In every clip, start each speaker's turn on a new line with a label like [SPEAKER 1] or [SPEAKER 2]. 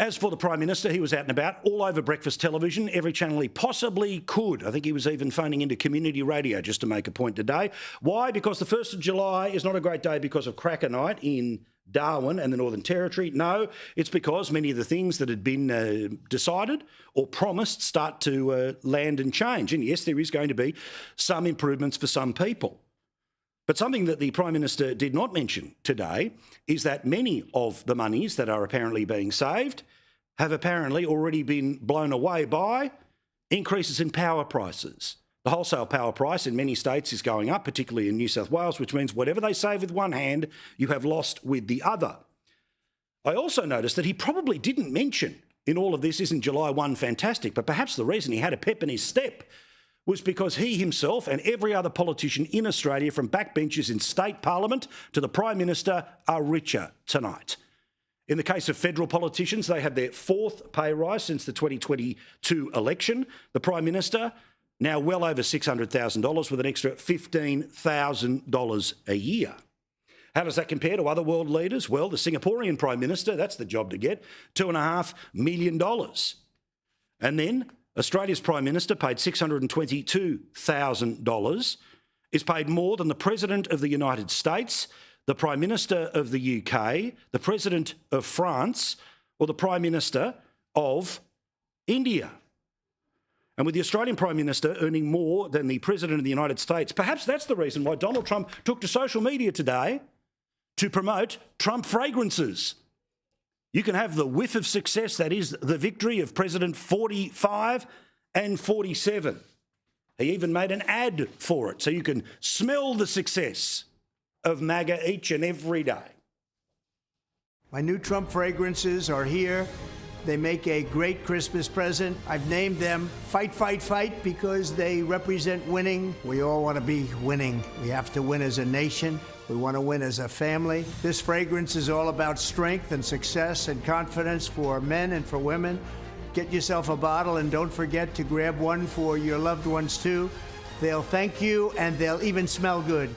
[SPEAKER 1] As for the Prime Minister, he was out and about all over breakfast television, every channel he possibly could. I think he was even phoning into community radio just to make a point today. Why? Because the 1st of July is not a great day because of Cracker Night in Darwin and the Northern Territory. No, it's because many of the things that had been decided or promised start to land and change. And yes, there is going to be some improvements for some people. But something that the Prime Minister did not mention today is that many of the monies that are apparently being saved have apparently already been blown away by increases in power prices. The wholesale power price in many states is going up, particularly in New South Wales, which means whatever they save with one hand, you have lost with the other. I also noticed that he probably didn't mention in all of this, isn't July 1 fantastic, but perhaps the reason he had a pep in his step was because he himself and every other politician in Australia, from backbenchers in state parliament to the Prime Minister, are richer tonight. In the case of federal politicians, they had their 4th pay rise since the 2022 election. The Prime Minister, now well over $600,000 with an extra $15,000 a year. How does that compare to other world leaders? Well, the Singaporean Prime Minister, that's the job to get, $2.5 million. And then Australia's Prime Minister, paid $622,000, is paid more than the President of the United States, the Prime Minister of the UK, the President of France, or the Prime Minister of India. And with the Australian Prime Minister earning more than the President of the United States, perhaps that's the reason why Donald Trump took to social media today to promote Trump fragrances. You can have the whiff of success that is the victory of President 45 and 47. He even made an ad for it, so you can smell the success of MAGA each and every day.
[SPEAKER 2] My new Trump fragrances are here. They make a great Christmas present. I've named them Fight, Fight, Fight because they represent winning. We all want to be winning. We have to win as a nation. We want to win as a family. This fragrance is all about strength and success and confidence for men and for women. Get yourself a bottle and don't forget to grab one for your loved ones too. They'll thank you and they'll even smell good.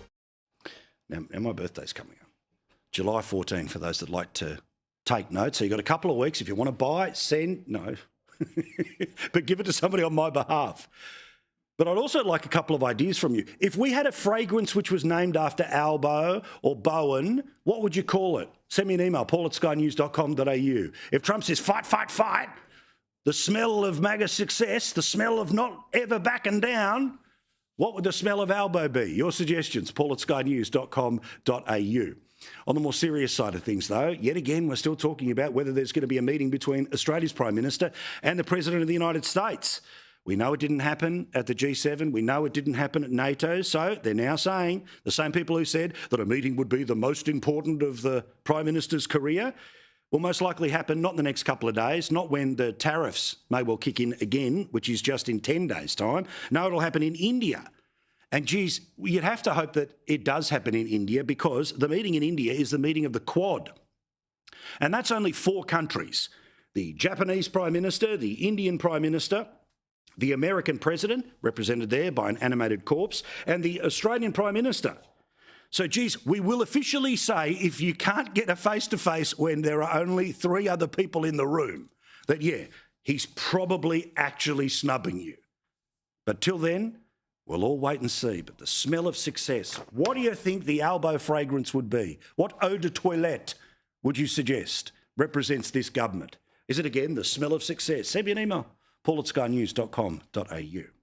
[SPEAKER 1] Now my birthday's coming up. July 14 for those that like to take notes. So you've got a couple of weeks. If you want to buy, send, no. But give it to somebody on my behalf. But I'd also like a couple of ideas from you. If we had a fragrance which was named after Albo or Bowen, what would you call it? Send me an email, paul@skynews.com.au. If Trump says, fight, fight, fight, the smell of MAGA success, the smell of not ever backing down, what would the smell of Albo be? Your suggestions, paul@skynews.com.au. On the more serious side of things, though, yet again, we're still talking about whether there's going to be a meeting between Australia's Prime Minister and the President of the United States. We know it didn't happen at the G7. We know it didn't happen at NATO. So they're now saying, the same people who said that a meeting would be the most important of the Prime Minister's career will most likely happen not in the next couple of days, not when the tariffs may well kick in again, which is just in 10 days' time. No, it'll happen in India. And geez, you'd have to hope that it does happen in India because the meeting in India is the meeting of the Quad. And that's only 4 countries. The Japanese Prime Minister, the Indian Prime Minister, the American President, represented there by an animated corpse, and the Australian Prime Minister. So, geez, we will officially say if you can't get a face-to-face when there are only 3 other people in the room, that, yeah, he's probably actually snubbing you. But till then, we'll all wait and see. But the smell of success, what do you think the Albo fragrance would be? What eau de toilette would you suggest represents this government? Is it, again, the smell of success? Send me an email, paul@skynews.com.au.